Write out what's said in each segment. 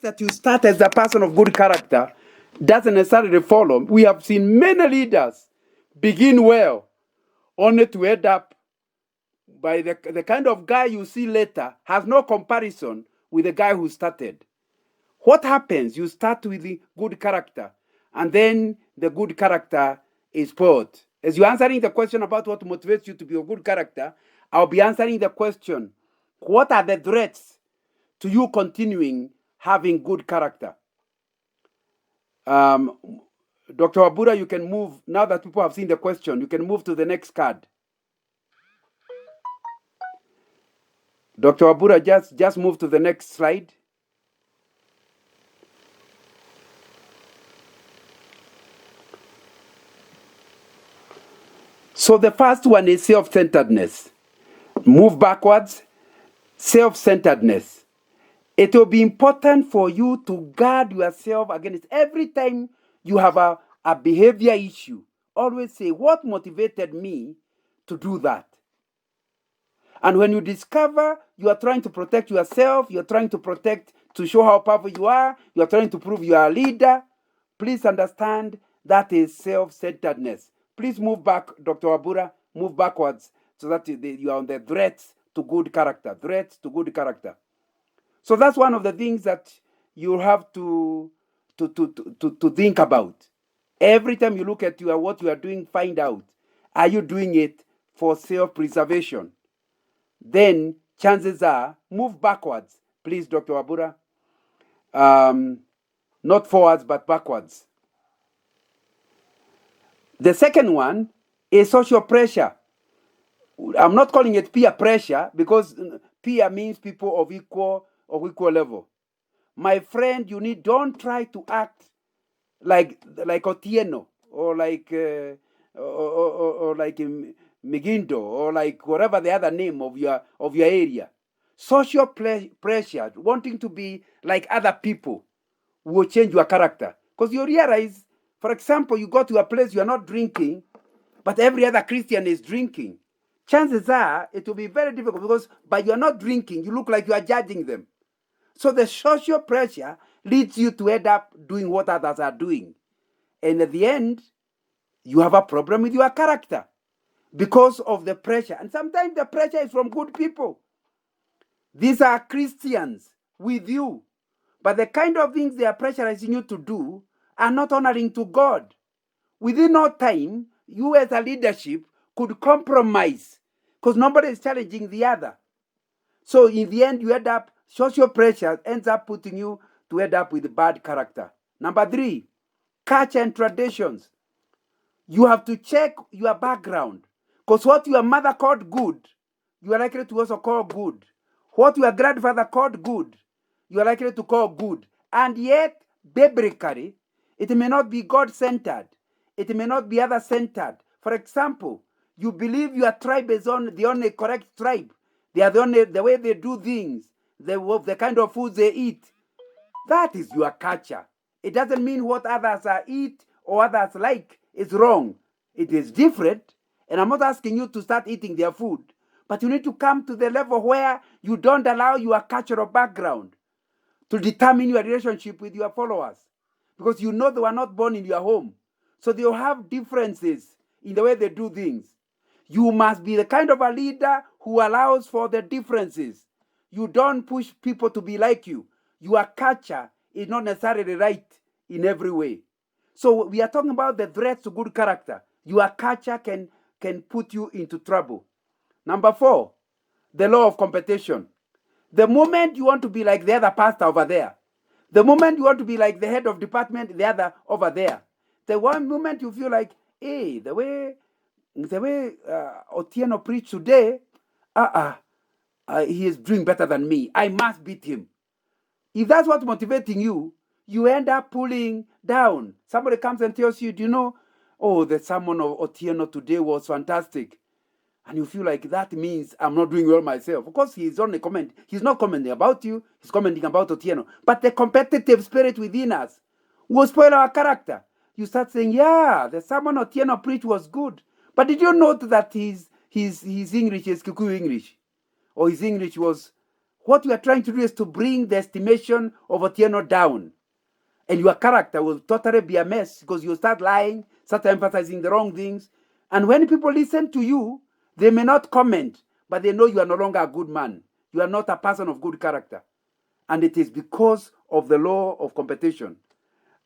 that you start as a person of good character doesn't necessarily follow. We have seen many leaders begin well, only to end up by the kind of guy you see later has no comparison with the guy who started. What happens? You start with the good character, and then the good character is spoiled. As you're answering the question about what motivates you to be a good character, I'll be answering the question, what are the threats to you continuing having good character? Dr. Wabura, you can move, now that people have seen the question, you can move to the next card. Dr. Wabura, just move to the next slide. So the first one is self-centeredness. Move backwards. Self-centeredness. It will be important for you to guard yourself against every time you have a behavior issue. Always say, what motivated me to do that? And when you discover you are trying to protect yourself, you're trying to show how powerful you are trying to prove you are a leader, please understand that is self-centeredness. Please move back, Dr. Wabura, move backwards so that you are on the threats to good character. Threats to good character. So that's one of the things that you have to think about. Every time you look at what you are doing, find out, are you doing it for self-preservation? Then chances are, move backwards. Please, Dr. Wabura. Not forwards, but backwards. The second one is social pressure. I'm not calling it peer pressure because peer means people of equal level. My friend, don't try to act like Otieno or like Migindo or like whatever the other name of your area. Social pressure, wanting to be like other people, will change your character. Because you realize, for example, you go to a place you are not drinking, but every other Christian is drinking. Chances are it will be very difficult because by you are not drinking, you look like you are judging them. So the social pressure leads you to end up doing what others are doing. And at the end, you have a problem with your character because of the pressure. And sometimes the pressure is from good people. These are Christians with you. But the kind of things they are pressurizing you to do are not honoring to God. Within no time, you as a leadership could compromise because nobody is challenging the other. So in the end, you end up, social pressure ends up putting you to end up with bad character. Number 3, culture and traditions. You have to check your background because what your mother called good, you are likely to also call good. What your grandfather called good, you are likely to call good. And yet, biblically, it may not be God-centered. It may not be other-centered. For example, you believe your tribe is the only correct tribe. They are the way they do things, the kind of food they eat. That is your culture. It doesn't mean what others eat or others like is wrong. It is different. And I'm not asking you to start eating their food. But you need to come to the level where you don't allow your cultural background to determine your relationship with your followers. Because you know they were not born in your home. So they'll have differences in the way they do things. You must be the kind of a leader who allows for the differences. You don't push people to be like you. Your culture is not necessarily right in every way. So we are talking about the threats to good character. Your culture can put you into trouble. Number 4, the law of competition. The moment you want to be like the other pastor over there, the moment you want to be like the head of department, the other over there, the one moment you feel like, hey, the way Otieno preached today, he is doing better than me. I must beat him. If that's what's motivating you, you end up pulling down. Somebody comes and tells you, do you know, the sermon of Otieno today was fantastic. And you feel like that means I'm not doing well myself. Of course, he's only he's not commenting about you, he's commenting about Otieno. But the competitive spirit within us will spoil our character. You start saying, yeah, the sermon Otieno preached was good. But did you note that his English is Kikuyu English? Or his English was what you are trying to do is to bring the estimation of Otieno down. And your character will totally be a mess because you start lying, start emphasizing the wrong things. And when people listen to you, they may not comment, but they know you are no longer a good man. You are not a person of good character. And it is because of the law of competition.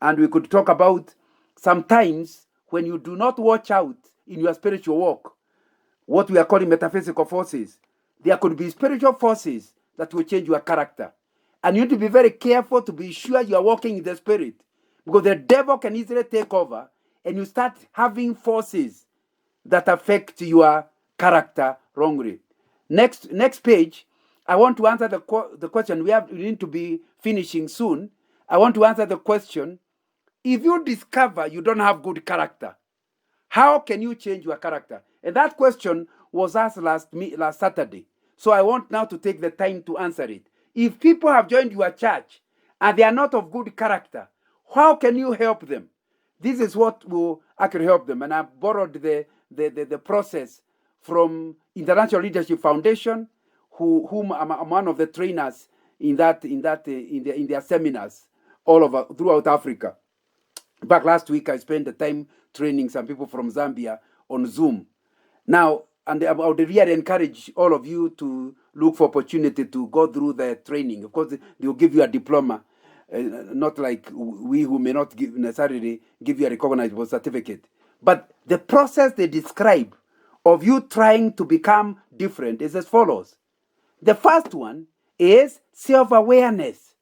And we could talk about sometimes when you do not watch out in your spiritual walk, what we are calling metaphysical forces, there could be spiritual forces that will change your character. And you need to be very careful to be sure you are walking in the spirit, because the devil can easily take over and you start having forces that affect your character wrongly. Next page, I want to answer the question. We need to be finishing soon. I want to answer the question: if you discover you don't have good character, how can you change your character? And that question was asked last Saturday. So I want now to take the time to answer it. If people have joined your church and they are not of good character, how can you help them? This is what will actually help them. And I borrowed the process from International Leadership Foundation, whom I'm one of the trainers in their seminars all over throughout Africa. In fact, last week I spent the time training some people from Zambia on Zoom. Now, and I would really encourage all of you to look for opportunity to go through the training. Of course, they will give you a diploma, not like we who may not necessarily give you a recognizable certificate. But the process they describe of you trying to become different is as follows. The first one is self-awareness.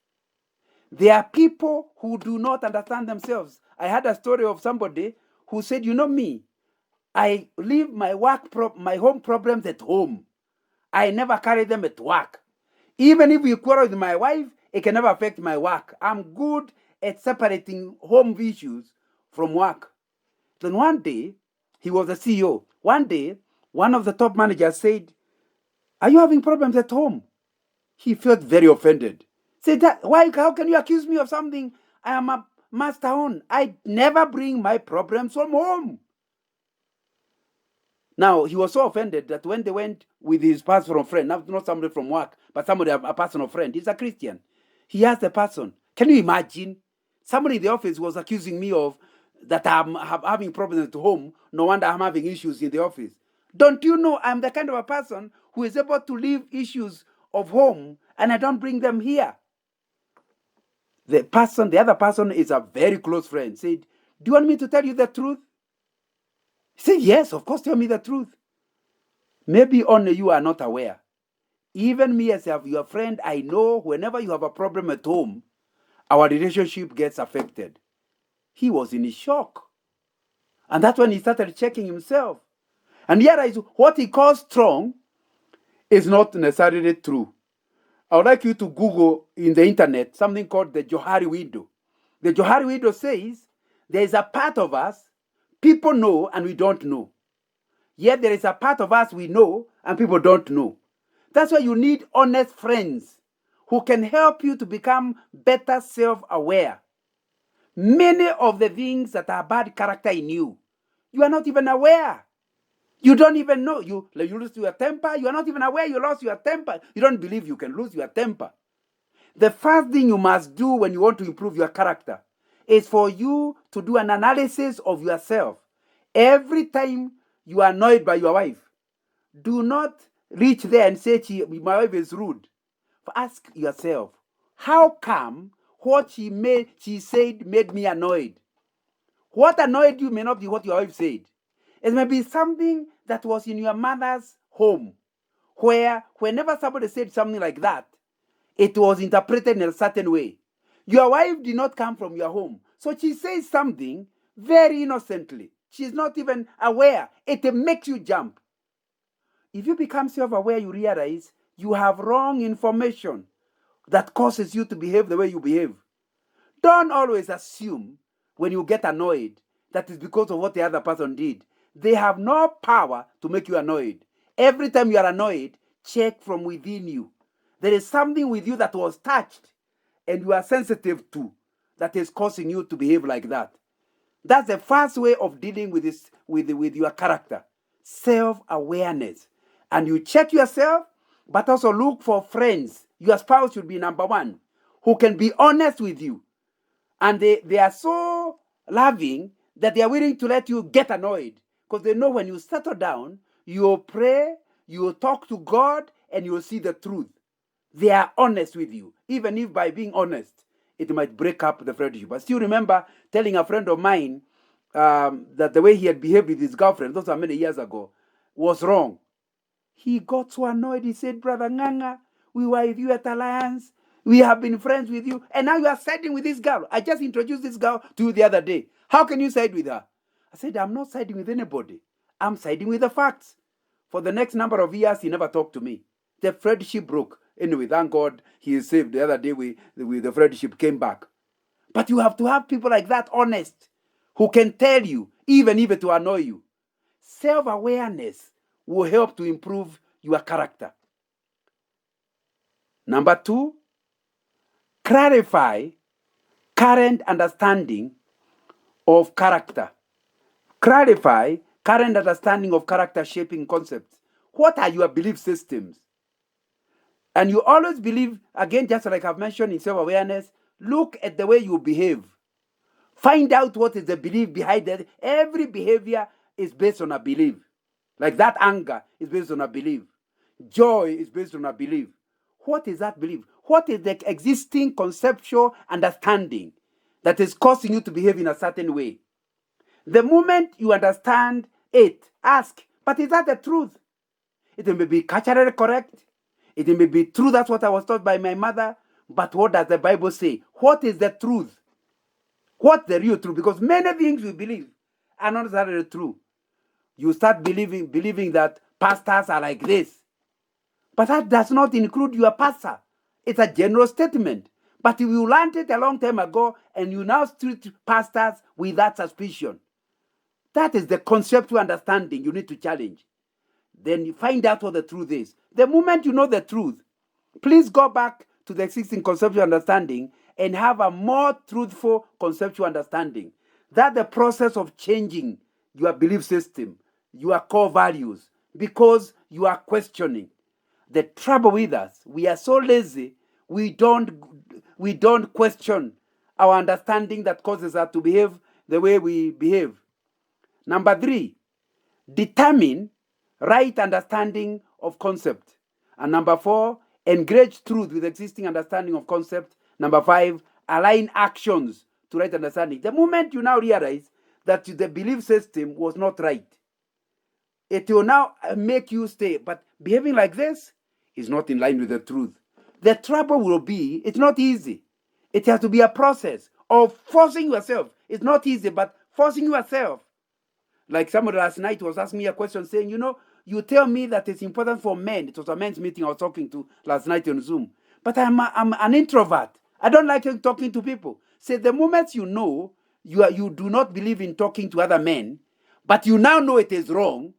There are people who do not understand themselves. I had a story of somebody who said, you know me, I leave my my home problems at home. I never carry them at work. Even if we quarrel with my wife, it can never affect my work. I'm good at separating home issues from work. Then one day, he was a CEO. One day, one of the top managers said, are you having problems at home? He felt very offended. Said, how can you accuse me of something I am a master on? I never bring my problems from home. Now, he was so offended that when they went with his personal friend, not somebody from work, but somebody, a personal friend, he's a Christian. He asked the person, can you imagine? Somebody in the office was accusing me of that I'm having problems at home. No wonder I'm having issues in the office. Don't you know I'm the kind of a person who is able to leave issues of home and I don't bring them here? The other person is a very close friend, said, do you want me to tell you the truth? He said, yes, of course, tell me the truth. Maybe only you are not aware. Even me as your friend, I know whenever you have a problem at home, our relationship gets affected. He was in shock. And that's when he started checking himself. And here what he calls strong is not necessarily true. I would like you to Google in the internet something called the Johari window. The Johari window says there is a part of us people know and we don't know. Yet there is a part of us we know and people don't know. That's why you need honest friends who can help you to become better self-aware. Many of the things that are bad character in you, you are not even aware. You don't even know. You lose your temper. You are not even aware you lost your temper. You don't believe you can lose your temper. The first thing you must do when you want to improve your character is for you to do an analysis of yourself. Every time you are annoyed by your wife, do not reach there and say, my wife is rude. Ask yourself, how come what she said made me annoyed? What annoyed you may not be what your wife said. It may be something that was in your mother's home, where whenever somebody said something like that, it was interpreted in a certain way. Your wife did not come from your home. So she says something very innocently. She's not even aware. It makes you jump. If you become self-aware, you realize you have wrong information that causes you to behave the way you behave. Don't always assume when you get annoyed that is because of what the other person did. They have no power to make you annoyed. Every time you are annoyed, check from within you. There is something with you that was touched and you are sensitive to that is causing you to behave like that. That's the first way of dealing with this, with your character. Self-awareness. And you check yourself, but also look for friends Your spouse should be number one, who can be honest with you. And they are so loving that they are willing to let you get annoyed, because they know when you settle down, you'll pray, you'll talk to God, and you'll see the truth. They are honest with you, even if by being honest, it might break up the friendship. I still remember telling a friend of mine that the way he had behaved with his girlfriend, those are many years ago, was wrong. He got so annoyed. He said, Brother Nganga, we were with you at Alliance. We have been friends with you. And now you are siding with this girl. I just introduced this girl to you the other day. How can you side with her? I said, I'm not siding with anybody. I'm siding with the facts. For the next number of years, he never talked to me. The friendship broke. Anyway, thank God he is saved. The other day, the friendship came back. But you have to have people like that, honest, who can tell you, even to annoy you. Self-awareness will help to improve your character. Number 2, clarify current understanding of character. Clarify current understanding of character shaping concepts. What are your belief systems? And you always believe, again, just like I've mentioned in self-awareness, look at the way you behave. Find out what is the belief behind it. Every behavior is based on a belief. Like that anger is based on a belief. Joy is based on a belief. What is that belief? What is the existing conceptual understanding that is causing you to behave in a certain way? The moment you understand it, ask, but is that the truth? It may be culturally correct. It may be true. That's what I was taught by my mother. But what does the Bible say? What is the truth? What's the real truth? Because many things we believe are not necessarily true. You start believing that pastors are like this. But that does not include your pastor. It's a general statement. But you learned it a long time ago, and you now treat pastors with that suspicion. That is the conceptual understanding you need to challenge. Then you find out what the truth is. The moment you know the truth, please go back to the existing conceptual understanding and have a more truthful conceptual understanding. That's the process of changing your belief system, your core values, because you are questioning. The trouble with us, we are so lazy, we don't question our understanding that causes us to behave the way we behave. Number 3, determine right understanding of concept. And number 4, engage truth with existing understanding of concept. Number 5, align actions to right understanding. The moment you now realize that the belief system was not right, it will now make you stay. But behaving like this is not in line with the truth. The trouble will be, it's not easy. It has to be a process of forcing yourself. It's not easy, but forcing yourself. Like somebody last night was asking me a question saying, you tell me that it's important for men. It was a men's meeting I was talking to last night on Zoom. But I'm an introvert. I don't like talking to people. Say the moment you know you do not believe in talking to other men, but you now know it is wrong,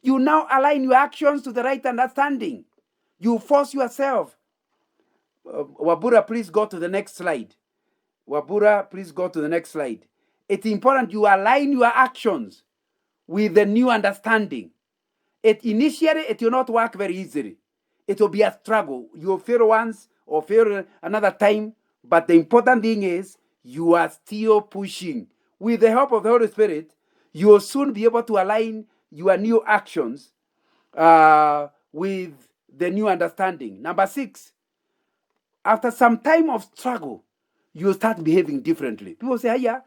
you now align your actions to the right understanding. You force yourself. Wabura, please go to the next slide. Wabura, please go to the next slide. It's important you align your actions with the new understanding. Initially, it will not work very easily. It will be a struggle. You will fail once or fail another time. But the important thing is you are still pushing. With the help of the Holy Spirit, you will soon be able to align your new actions with the new understanding. Number 6, after some time of struggle, you start behaving differently. People say, yeah,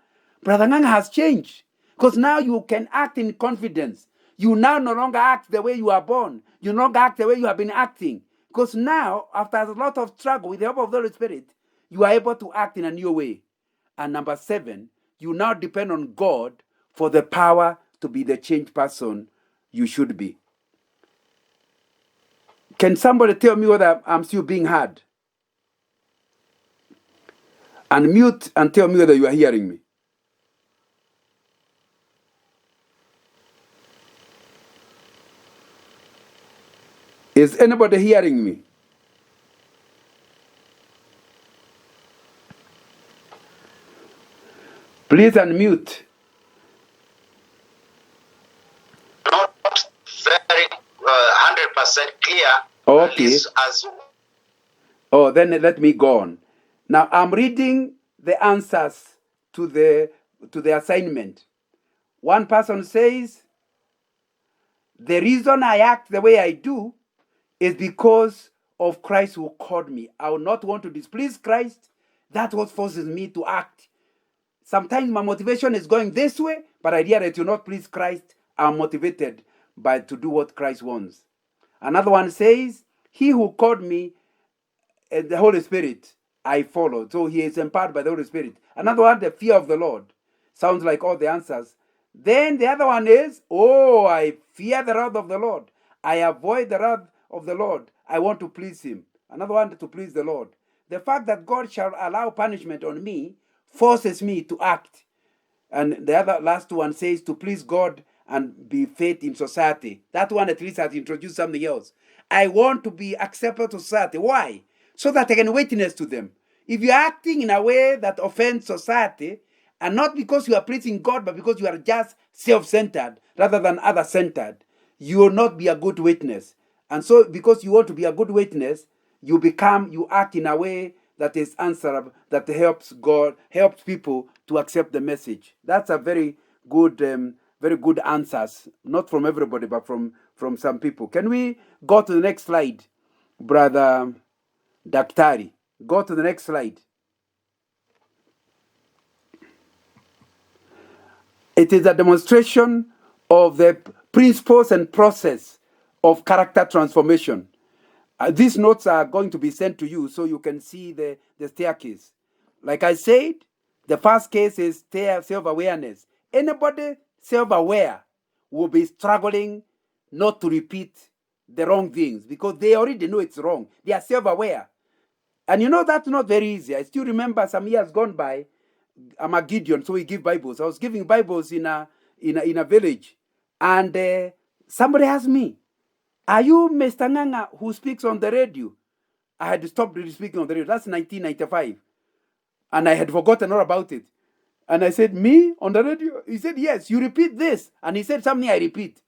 Brother Nganga has changed. Because now you can act in confidence. You now no longer act the way you are born. You no longer act the way you have been acting. Because now, after a lot of struggle with the help of the Holy Spirit, you are able to act in a new way. And number 7, you now depend on God for the power to be the changed person you should be. Can somebody tell me whether I'm still being heard? Unmute and tell me whether you are hearing me. Is anybody hearing me? Please unmute. Not very 100% clear. Okay. As Oh, then let me go on. Now I'm reading the answers to the assignment. One person says, the reason I act the way I do is because of Christ who called me. I will not want to displease Christ. That's what forces me to act. Sometimes my motivation is going this way, but I realize to not please Christ, I'm motivated by to do what Christ wants. Another one says, he who called me, the Holy Spirit, I follow. So he is empowered by the Holy Spirit. Another one, the fear of the Lord. Sounds like all the answers. Then the other one is, oh, I fear the wrath of the Lord. I avoid the wrath of the Lord. I want to please him. Another one, to please the Lord. The fact that God shall allow punishment on me forces me to act. And the other last one says to please God and be faith in society. That one at least has introduced something else. I want to be acceptable to society. Why? So that I can witness to them. If you're acting in a way that offends society, and not because you are pleasing God, but because you are just self-centered rather than other-centered, you will not be a good witness. And so because you want to be a good witness, you act in a way that is answerable, that helps God, helps people to accept the message. That's a very good answers. Not from everybody, but from some people. Can we go to the next slide, Brother Daktari? Go to the next slide. It is a demonstration of the principles and process of character transformation. These notes are going to be sent to you so you can see the staircase. Like I said, the first case is self-awareness. Anybody self-aware will be struggling not to repeat the wrong things because they already know it's wrong. They are self-aware. And you know that's not very easy. I still remember some years gone by, I'm a Gideon, so we give Bibles. I was giving Bibles in a village, and somebody asked me, "Are you Mr. Nganga who speaks on the radio?" I had stopped speaking on the radio. That's 1995, and I had forgotten all about it. And I said, "Me on the radio?" He said, "Yes, you repeat this." And he said something I repeat.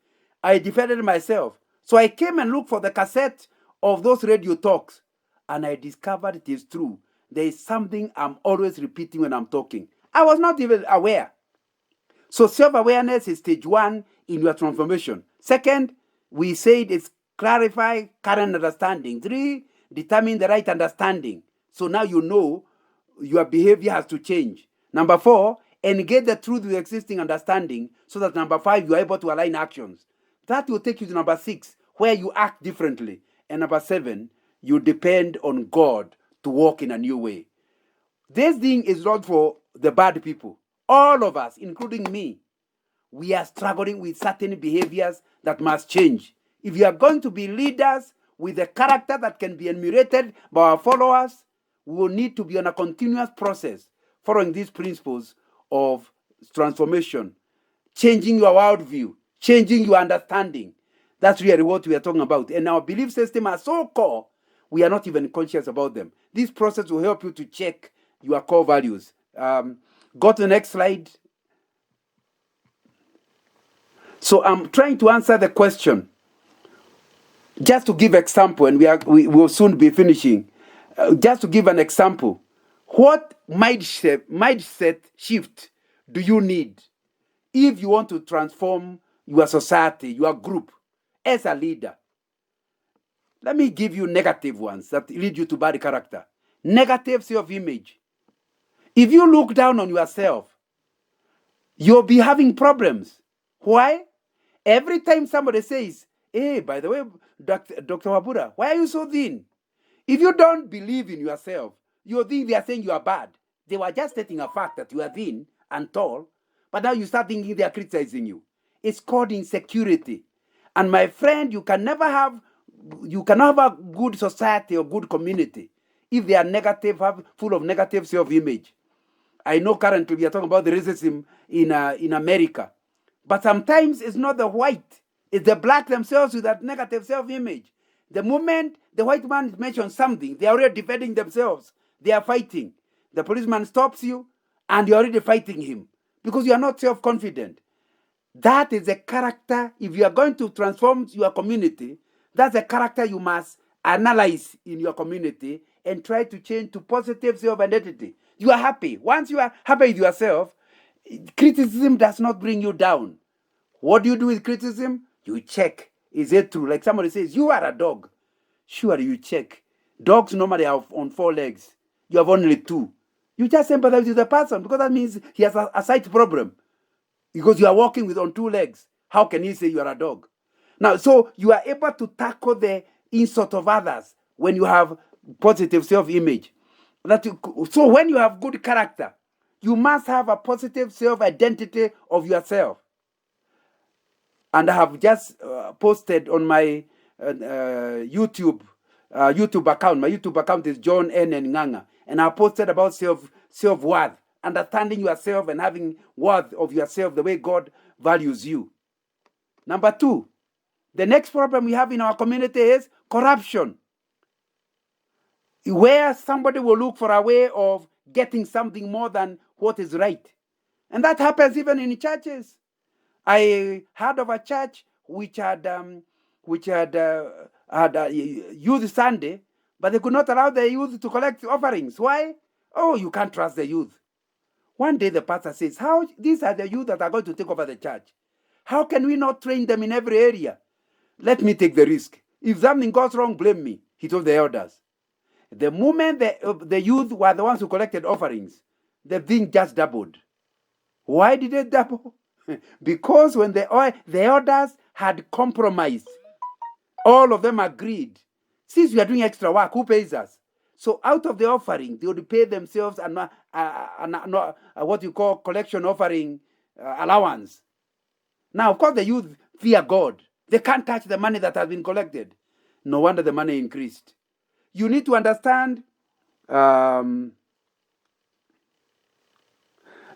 I defended myself. So I came and looked for the cassette of those radio talks, and I discovered it is true. There is something I'm always repeating when I'm talking. I was not even aware. So self-awareness is stage one in your transformation. Second, we said it's clarify current understanding. 3, determine the right understanding. So now you know your behavior has to change. Number 4, engage the truth with existing understanding so that number 5, you are able to align actions. That will take you to number 6, where you act differently. And number 7, you depend on God to walk in a new way. This thing is not for the bad people. All of us, including me, we are struggling with certain behaviors that must change. If you are going to be leaders with a character that can be emulated by our followers, we will need to be on a continuous process following these principles of transformation, changing your worldview, changing your understanding. That's really what we are talking about. And our belief system are so core, we are not even conscious about them. This process will help you to check your core values. Go to the next slide. So I'm trying to answer the question. Just to give example, and we will soon be finishing. Just to give an example, what mindset shift do you need if you want to transform your society, your group, as a leader? Let me give you negative ones that lead you to bad character. Negative self-image. If you look down on yourself, you'll be having problems. Why? Every time somebody says, "Hey, by the way, Dr. Wabura, why are you so thin?" If you don't believe in yourself, you think they are saying you are bad. They were just stating a fact that you are thin and tall, but now you start thinking they are criticizing you. It's called insecurity. And my friend, you cannot have a good society or good community if they are negative, full of negative self-image. I know currently we are talking about the racism in America. But sometimes it's not the white, it's the black themselves with that negative self-image. The moment the white man mentions something, they are already defending themselves. They are fighting. The policeman stops you, and you're already fighting him because you are not self-confident. That is a character. If you are going to transform your community, that's a character you must analyze in your community and try to change to positive self-identity. You are happy. Once you are happy with yourself, criticism does not bring you down. What do you do with criticism? You check. Is it true? Like somebody says, you are a dog. Sure, you check. Dogs normally are on 4 legs. You have only 2. You just sympathize with the person because that means he has a sight problem. Because you are walking with on 2 legs. How can he say you are a dog? Now, so you are able to tackle the insult of others when you have positive self-image. So when you have good character, you must have a positive self-identity of yourself. And I have just posted on my YouTube account. My YouTube account is John N. Nganga. And I posted about self-worth, understanding yourself and having worth of yourself the way God values you. Number 2, the next problem we have in our community is corruption, where somebody will look for a way of getting something more than what is right. And that happens even in churches. I heard of a church which had youth Sunday, but they could not allow the youth to collect offerings. Why? Oh, you can't trust the youth. One day the pastor says, "How these are the youth that are going to take over the church? How can we not train them in every area? Let me take the risk. If something goes wrong, blame me," he told the elders. The moment the youth were the ones who collected offerings, the thing just doubled. Why did it double? Because when the elders had compromised, all of them agreed. Since we are doing extra work, who pays us? So out of the offering, they would pay themselves what you call collection offering allowance. Now, of course, the youth fear God. They can't touch the money that has been collected. No wonder the money increased. You need to understand.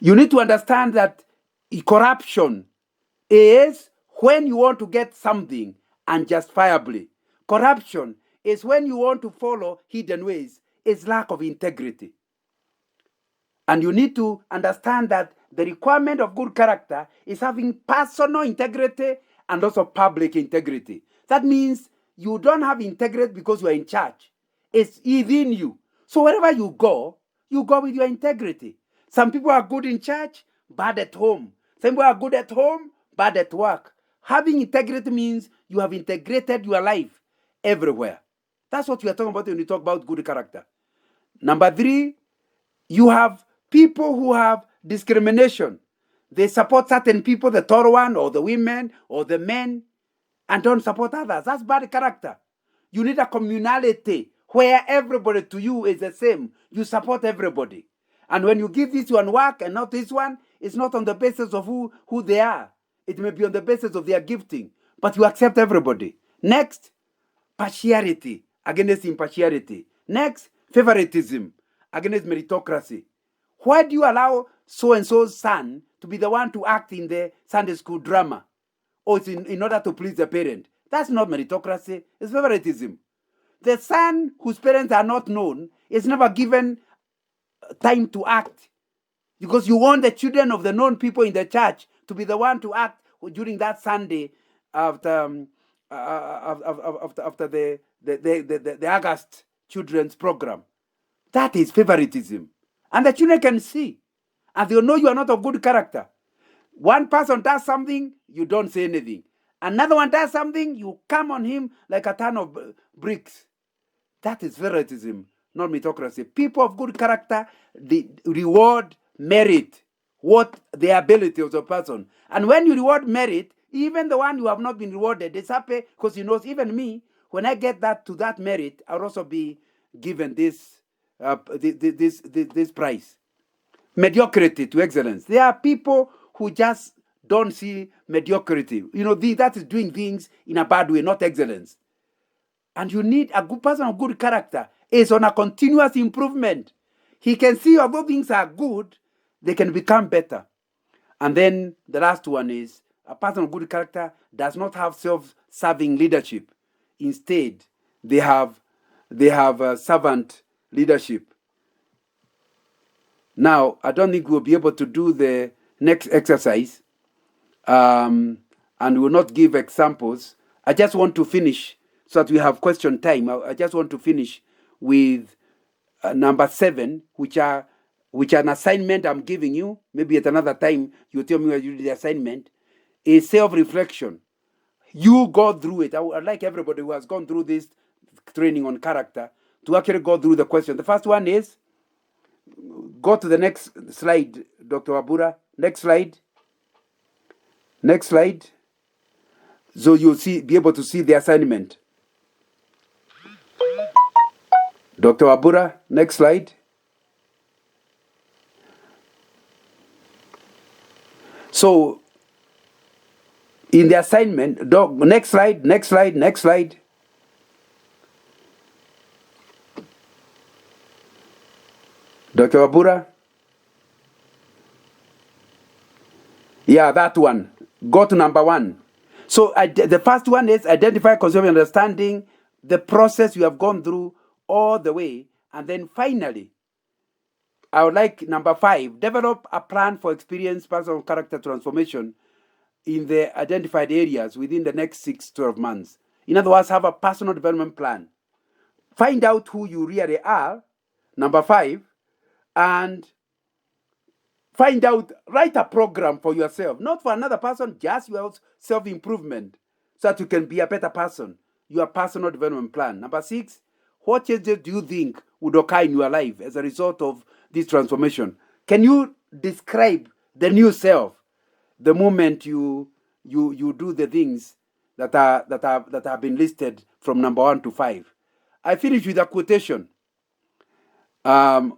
You need to understand that corruption is when you want to get something unjustifiably. Corruption is when you want to follow hidden ways. It's lack of integrity. And you need to understand that the requirement of good character is having personal integrity and also public integrity. That means you don't have integrity because you are in charge. It's within you. So wherever you go with your integrity. Some people are good in church, bad at home. Some people are good at home, bad at work. Having integrity means you have integrated your life everywhere. That's what we are talking about when we talk about good character. Number 3, you have people who have discrimination. They support certain people, the tall one or the women or the men, and don't support others. That's bad character. You need a communality where everybody to you is the same. You support everybody. And when you give this one work and not this one, it's not on the basis of who they are. It may be on the basis of their gifting. But you accept everybody. Next, partiality against impartiality. Next, favoritism against meritocracy. Why do you allow so-and-so's son to be the one to act in the Sunday school drama? Or it's in order to please the parent? That's not meritocracy. It's favoritism. The son whose parents are not known is never given time to act, because you want the children of the known people in the church to be the one to act during that Sunday after the August children's program. That is favoritism. And the children can see, and they'll know you are not of good character. One person does something, you don't say anything. Another one does something, you come on him like a ton of bricks. That is favoritism, not meritocracy. People of good character, they reward merit, what the ability of the person. And when you reward merit, even the one who have not been rewarded is happy because he knows, even me, when I get that to that merit, I'll also be given this prize. Mediocrity to excellence. There are people who just don't see mediocrity. That is doing things in a bad way, not excellence. And you need a good person of good character is on a continuous improvement. He can see although things are good, they can become better. And then the last one is a person of good character does not have self-serving leadership. Instead, they have servant leadership. Now, I don't think we'll be able to do the next exercise, and will not give examples. I just want to finish so that we have question time. I just want to finish with number 7, which are an assignment I'm giving you. Maybe at another time you tell me where you did the assignment. Is self-reflection. You go through it. I'd like everybody who has gone through this training on character to actually go through the question. The first one is, go to the next slide, Dr. Wabura. Next slide. Next slide. So you'll be able to see the assignment. Dr. Wabura, next slide. So in the assignment, next slide, next slide, next slide. Dr. Wabura? Yeah, that one. Go to number 1. So the first one is identify, consume, understanding the process you have gone through all the way. And then finally, I would like number 5, develop a plan for experience personal character transformation in the identified areas within the next 6-12 months. In other words, have a personal development plan. Find out who you really are, number 5, and find out, write a program for yourself, not for another person, just your self-improvement, so that you can be a better person, your personal development plan. Number 6, what changes do you think would occur in your life as a result of this transformation? Can you describe the new self the moment you do the things that have been listed from number 1 to 5? I finish with a quotation. And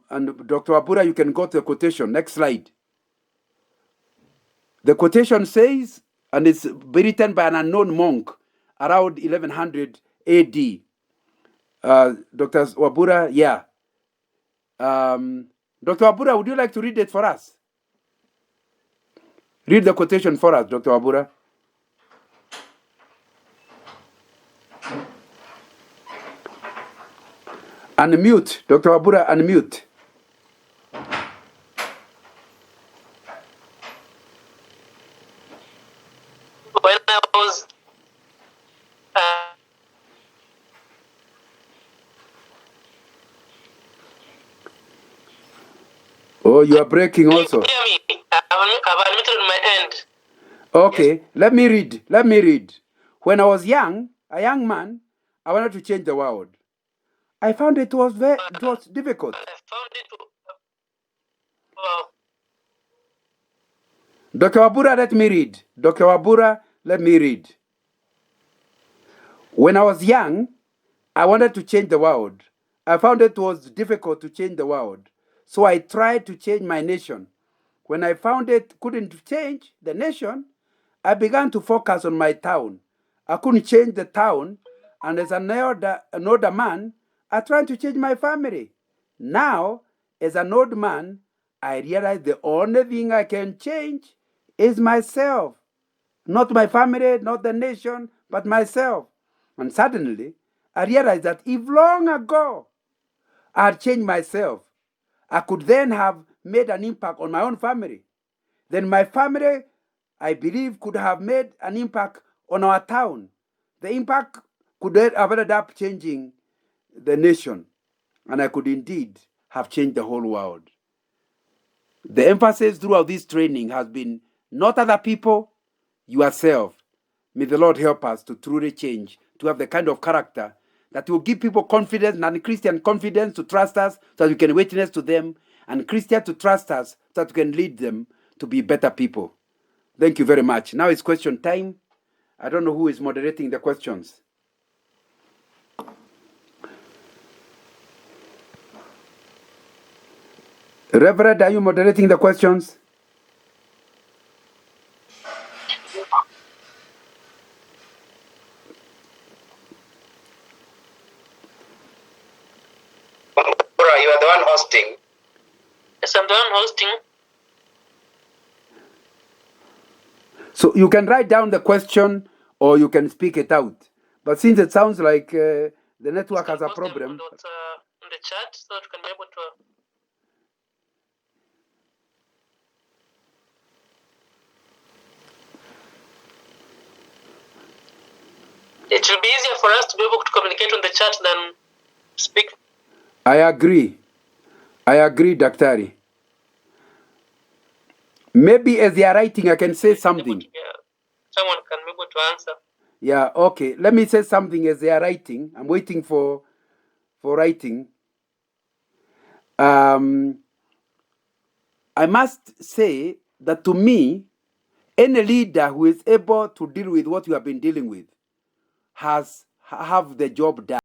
Dr. Wabura, you can go to the quotation. Next slide. The quotation says, and it's written by an unknown monk around 1100 AD. Dr. Wabura, yeah. Dr. Wabura, would you like to read it for us? Read the quotation for us, Dr. Wabura. Unmute, Dr. Wabura, unmute. When I was Oh, you are breaking also. Can you hear me? I've unmuted on my end. Okay, Yes. let me read. When I was a young man, I wanted to change the world. I found it was difficult. I found it. Dr. Wabura, let me read. Dr. Wabura, let me read. When I was young, I wanted to change the world. I found it was difficult to change the world. So I tried to change my nation. When I found it couldn't change the nation, I began to focus on my town. I couldn't change the town, and as an older man, I tried to change my family. Now, as an old man, I realize the only thing I can change is myself. Not my family, not the nation, but myself. And suddenly, I realized that if long ago I had changed myself, I could then have made an impact on my own family. Then my family, I believe, could have made an impact on our town. The impact could have ended up changing the nation, and I could indeed have changed the whole world. The emphasis throughout this training has been not other people, yourself. May the Lord help us to truly change, to have the kind of character that will give people confidence, non-Christian confidence, to trust us so that we can witness to them, and Christian to trust us so that we can lead them to be better people. Thank you very much. Now it's question time. I don't know who is moderating the questions. Reverend, are you moderating the questions? You are the one hosting. Yes, I'm the one hosting. So you can write down the question or you can speak it out. But since it sounds like the network has a problem. In the chat so that you can be able to. It will be easier for us to be able to communicate on the chat than speak. I agree. I agree, Daktari. Maybe as they are writing, I can say something. Someone can be able to answer. Yeah, okay. Let me say something as they are writing. I'm waiting for writing. I must say that to me, any leader who is able to deal with what you have been dealing with have the job done.